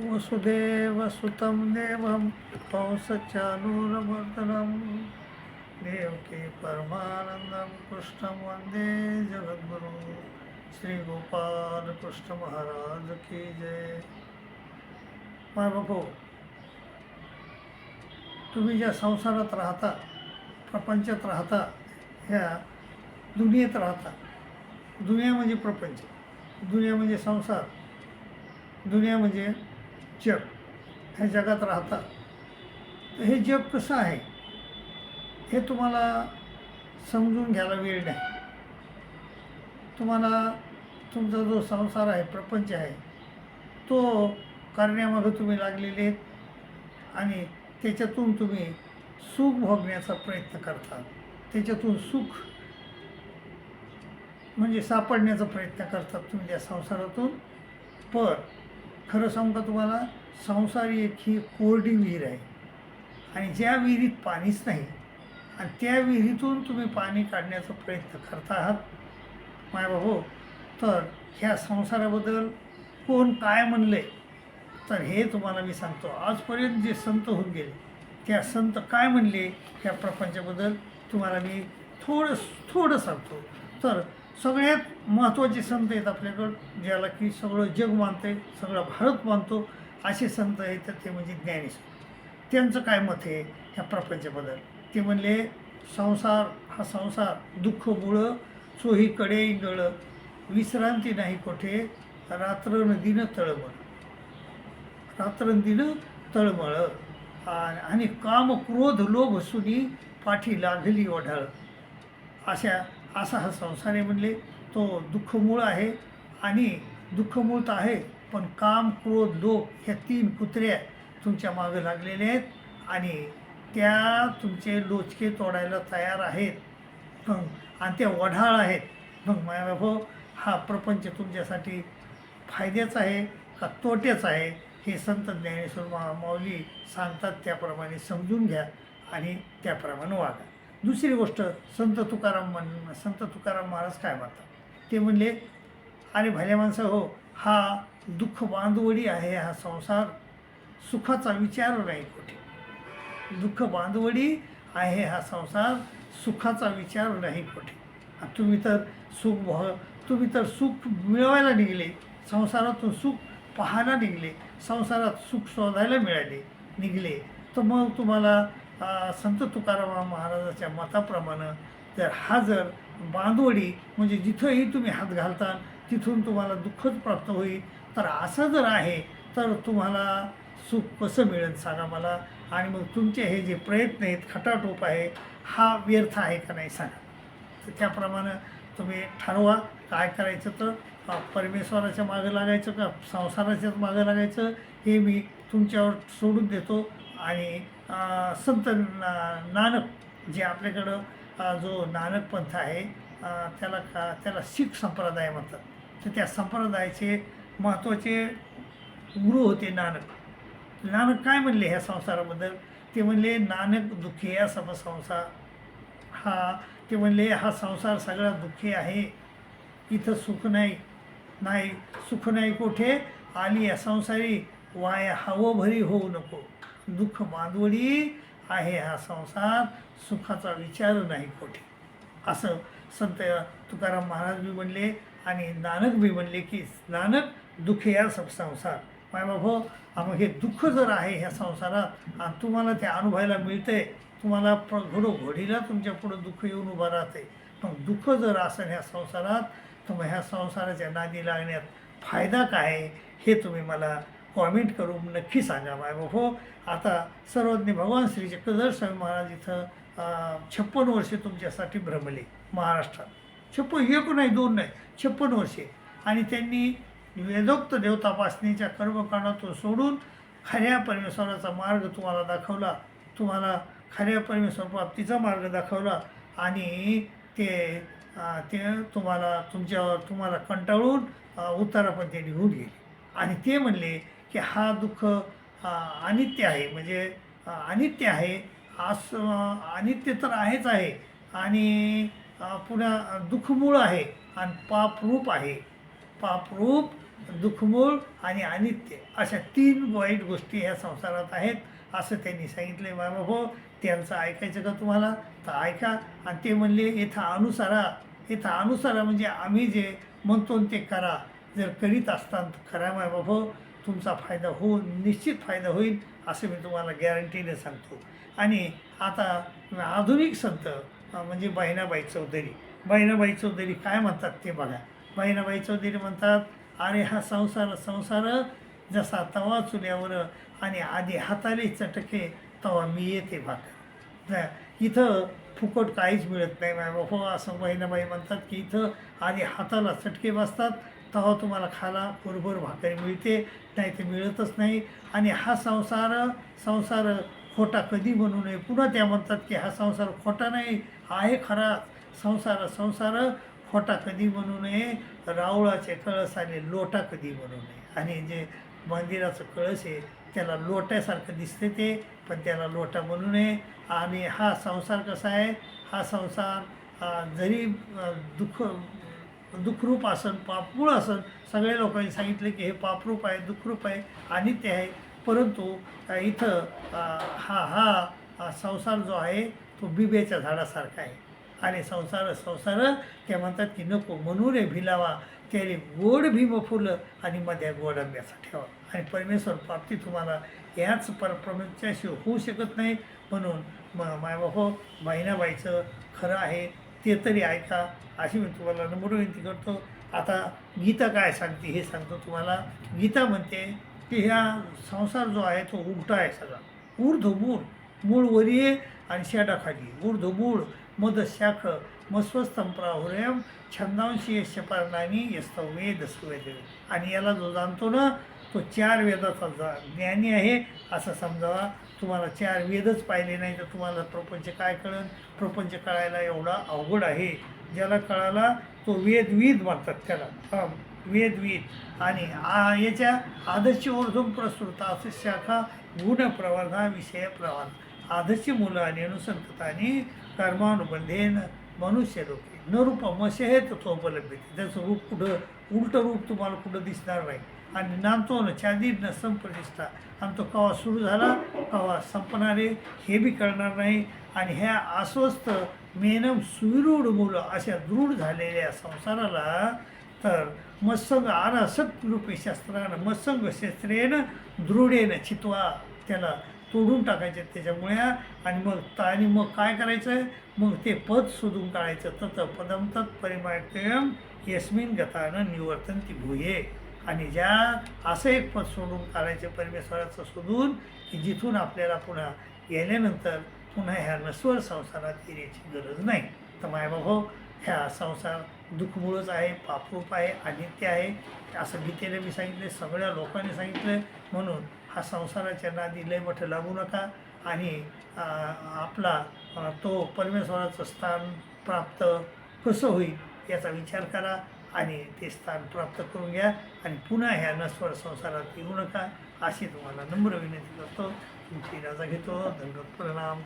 वसुदेवसुतं देवं कंसचानूरमर्दनं देवकी परमानंदं कृष्णं वंदे जगद्गुरु श्री गोपाल कृष्ण महाराज की जय. माय बापू, तुम्ही ज्या संसारात राहता, प्रपंचात राहता, ह्या दुनियेत राहता. दुनिया म्हणजे प्रपंच, दुनिया म्हणजे संसार, दुनिया म्हणजे जग. ह्या जगात राहता. तर हे जग कसं आहे हे तुम्हाला समजून घ्यायला वेळ नाही. तुम्हाला तुमचा जो संसार आहे, प्रपंच आहे, तो करण्यामागं तुम्ही लागलेले आहेत आणि त्याच्यातून तुम्ही सुख भोगण्याचा प्रयत्न करता. त्याच्यातून सुख म्हणजे सापडण्याचा प्रयत्न करतात तुम्ही त्या संसारातून. पण खरं सांगू का तुम्हाला, संसार एक ही कोरडी विहीर आहे आणि ज्या विहिरीत पाणीच नाही आणि त्या विहिरीतून तुम्ही पाणी काढण्याचा प्रयत्न करता आहात मायबाबू. तर ह्या संसाराबद्दल कोण काय म्हणले तर हे तुम्हाला मी सांगतो. आजपर्यंत जे संत होऊन गेले त्या संत काय म्हणले ह्या प्रपंचाबद्दल तुम्हाला मी थोडं सांगतो. तर सगळ्यात महत्त्वाचे संत आहेत आपल्याकडं, ज्याला की सगळं जग मानते, सगळा भारत मानतो, असे संत आहेत. तर ते म्हणजे ज्ञानेश्वर. त्यांचं काय मत आहे ह्या प्रपंचाबद्दल? ते म्हणले, हा संसार दुःख मुळं चोहीकडे इंगळ, विश्रांती नाही कोठे, रात्रंदिन तळमळ, आणि काम क्रोध लोभ सुनी पाठी लागली ओढाळ. असा हा संसार आहे म्हणले. तो दुःखमूळ आहे आणि दुःखमूळ तर आहे, पण काम क्रोध लोभ ह्या 3 कुत्र्या तुमच्या मागं लागलेल्या आहेत आणि त्या तुमचे लोचके तोडायला तयार आहेत. मग आणि त्या वढाळ आहेत. मग माझ्या हा प्रपंच तुमच्यासाठी फायद्याचा आहे का तोट्याचा आहे हे संत ज्ञानेश्वर माऊली सांगतात. त्याप्रमाणे समजून घ्या आणि त्याप्रमाणे वागा. दुसरी गोष्ट, संत तुकाराम महाराज काय म्हणतात ते म्हणले, अरे भल्या माणसं हो, हा दुःख बांधवडी आहे. हा संसार सुखाचा विचार नाही कोठे. दुःख बांधवडी आहे हा संसार, सुखाचा विचार नाही कोठे. तुम्ही तर सुख मिळवायला निघले, संसारातून सुख पाहायला निघले, संसारात सुख शोधायला निघले. तर मग तुम्हाला संत तुकाराम महाराजाच्या मताप्रमाणे जर बांधवडी म्हणजे जिथंही तुम्ही हात घालता तिथून तुम्हाला दुःखच प्राप्त होईल, तर असं जर आहे तर तुम्हाला सुख कसं मिळेल सांगा मला. आणि मग तुमचे हे जे प्रयत्न आहेत, खटाटोप आहे, हा व्यर्थ आहे का नाही सांगा. तर त्याप्रमाणे तुम्ही ठरवा काय करायचं. तर परमेश्वराच्या मागं लागायचं का संसाराच्याच मागं लागायचं हे मी तुमच्यावर सोडून देतो. आणि संत नानक जे आपल्याकडं जो नानक पंथ आहे, त्याला शीख संप्रदाय म्हणतात. तर त्या संप्रदायाचे महत्त्वाचे गुरु होते नानक काय म्हणले ह्या संसाराबद्दल? ते म्हणले, नानक दुःखी या सब संसार. ते म्हणले, हा संसार सगळा दुःखी आहे. इथं सुख नाही कोठे, आली या संसारी वाया हवं भरी होऊ नको. दुःख बांधवडी आहे हा संसार, सुखाचा विचार नाही कोठे. असं संत तुकाराम महाराज बी म्हणले आणि नानक बी म्हणले की नानक दुःख या सब संसार. मायबाबो, मग हे दुःख जर आहे ह्या संसारात आणि तुम्हाला ते अनुभवायला मिळतंय, तुम्हाला घोडीला तुमच्या पुढं दुःख येऊन उभं राहते. मग दुःख जर असेल ह्या संसारात, तर मग ह्या संसाराच्या नादी लागण्यात फायदा काय हे तुम्ही मला कॉमेंट करून नक्की सांगा मायबाबो. आता सर्वज्ञ भगवान श्री चक्रधर स्वामी महाराज इथं 56 वर्षे तुमच्यासाठी भ्रमले महाराष्ट्रात. 56, 1 नाही 2 नाही, 56 वर्षे. आणि त्यांनी वेदोक्त देवतापासनेच्या कर्मकांडातून सोडून खऱ्या परमेश्वराचा मार्ग तुम्हाला दाखवला, तुम्हाला खऱ्या परमेश्वर प्राप्तीचा मार्ग दाखवला. आणि ते तुम्हाला कंटाळून उत्तरापंथी निघून गेले. आणि ते म्हणले की हा दुःख अनित्य आहे. म्हणजे अनित्य आहे, अनित्य तर आहेच आहे आणि पुन्हा दुःखमूळ आहे आणि पापरूप आहे. पापरूप, दुःखमूळ आणि अनित्य अशा 3 वाईट गोष्टी ह्या संसारात आहेत असं त्यांनी सांगितले. बाबा त्यांचं ऐकायचं का तुम्हाला? तर ऐका. आणि ते म्हणले इथं अनुसारा म्हणजे आम्ही जे म्हणतो ते करा. जर करीत असताना तर खरा बाबा तुमचा फायदा निश्चित फायदा होईल असं मी तुम्हाला गॅरंटीने सांगतो. आणि आता आधुनिक संत म्हणजे बहिणाबाई चौधरी काय म्हणतात ते बघा. बहिणाबाई चौधरी म्हणतात, अरे हा संसार जसा तवा चुल्यावर आणि आधी हाताले चटके तवा मी येते भाकर. इथं फुकट काहीच मिळत नाही बाबा असं बहिणाबाई म्हणतात की इथं आधी हाताला चटके बसतात तेव्हा तुम्हाला खायला बरोबर भाकरी मिळते, नाही ते मिळतच नाही. आणि हा संसार खोटा कधी बनू नये. पुन्हा त्या म्हणतात की हा संसार खोटा नाही आहे खरा संसार खोटा कधी बनू नये. रावळाचे कळस आणि लोटा कधी बनू नये. आणि जे मंदिराचं कळस आहे त्याला लोट्यासारखं दिसते ते, पण त्याला लोटा बनू नये. आणि हा संसार कसा आहे, हा संसार जरी दुःखरूप असन, पापरूप असन, सगळ्या लोकांनी सांगितले की हे पापरूप आहे, दुःखरूप आहे, अनित्य आहे. परंतु इथं हा संसार जो आहे तो बिब्याच्या झाडासारखा आहे. आणि संसार ते म्हणतात की नको म्हणू रे भिलावा, त्याने गोड भीम फुलं आणि मध्ये गोड आंब्याचा ठेवा. आणि परमेश्वर प्राप्ती तुम्हाला याच परप्रपंचाशी होऊ शकत नाही. म्हणून मायबापो बहिणाबाईचं खरं आहे ते तरी ऐका अशी मी तुम्हाला नम्र विनंती करतो. आता गीता काय सांगते हे सांगतो तुम्हाला. गीता म्हणते की ह्या संसार जो आहे तो उलटा आहे सगळा. मूळ वरी आहे आणि शेडाखाली. मूळ मद शाख मस्वस्तम प्राहुर्यम छंदांशी यशपर्णानी यस्तव वेद सुवेद. आणि याला जो जाणतो ना तो 4 वेदाचा ज्ञानी आहे असं समजावा. तुम्हाला 4 वेदच पाहिले नाही तर तुम्हाला प्रपंच काय कळेल? प्रपंच कळायला एवढा अवघड आहे. ज्याला कळाला तो वेदविद म्हणतात त्याला, वेदविद. आणि याच्या आदर्श ऊर्ध्वम प्रस्तुत असे शाखा गुण प्रवर्धा विषय प्रवान आदर्श मूल आणि अनुसंतता आणि कर्मानुबंधेन मनुष्य लोके न रूपमशे तत्वोपलब्ध. त्याचं रूप कुठं उलटं रूप तुम्हाला कुठं दिसणार नाही. आणि नामतो न चांदी न संप्रतिष्ठा. आणि तो कवा सुरू झाला कवा संपणारे हे बी कळणार नाही. आणि ह्या अस्वस्थ मेनम सुविरूढ मुलं अशा दृढ झालेल्या संसाराला तर मत्संग अनासक्त रूपे शस्त्रानं मत्संग शस्त्रेनं दृढेनं चित्वा त्याला तोडून टाकायचे त्याच्यामुळे. आणि मग काय करायचं? मग ते पद शोधून काढायचं. तत पदम तत् परिमायम यस्मिन गतानं निवर्तन ती भूये. आणि ज्या असं एक पद सोडून काढायचं परमेश्वराचं शोधून की जिथून आपल्याला पुन्हा गेल्यानंतर पुन्हा ह्या नश्वर संसारात येण्याची गरज नाही. तर मायबाबा ह्या संसार दुःखमुळंच आहे, पापरूप आहे, अनित्य आहे असं गीतेने मी सांगितले, सगळ्या लोकांनी सांगितलं. म्हणून हा संसाराच्या नादी लय मोठं लागू नका. आणि आपला तो परमेश्वराचं स्थान प्राप्त कसं होईल याचा विचार करा आणि ते स्थान प्राप्त करून घ्या. आणि पुन्हा ह्या नश्वर संसारात येऊ नका अशी तुम्हाला नम्र विनंती करतो. तुमची रजा घेतो. दंडवत प्रणाम.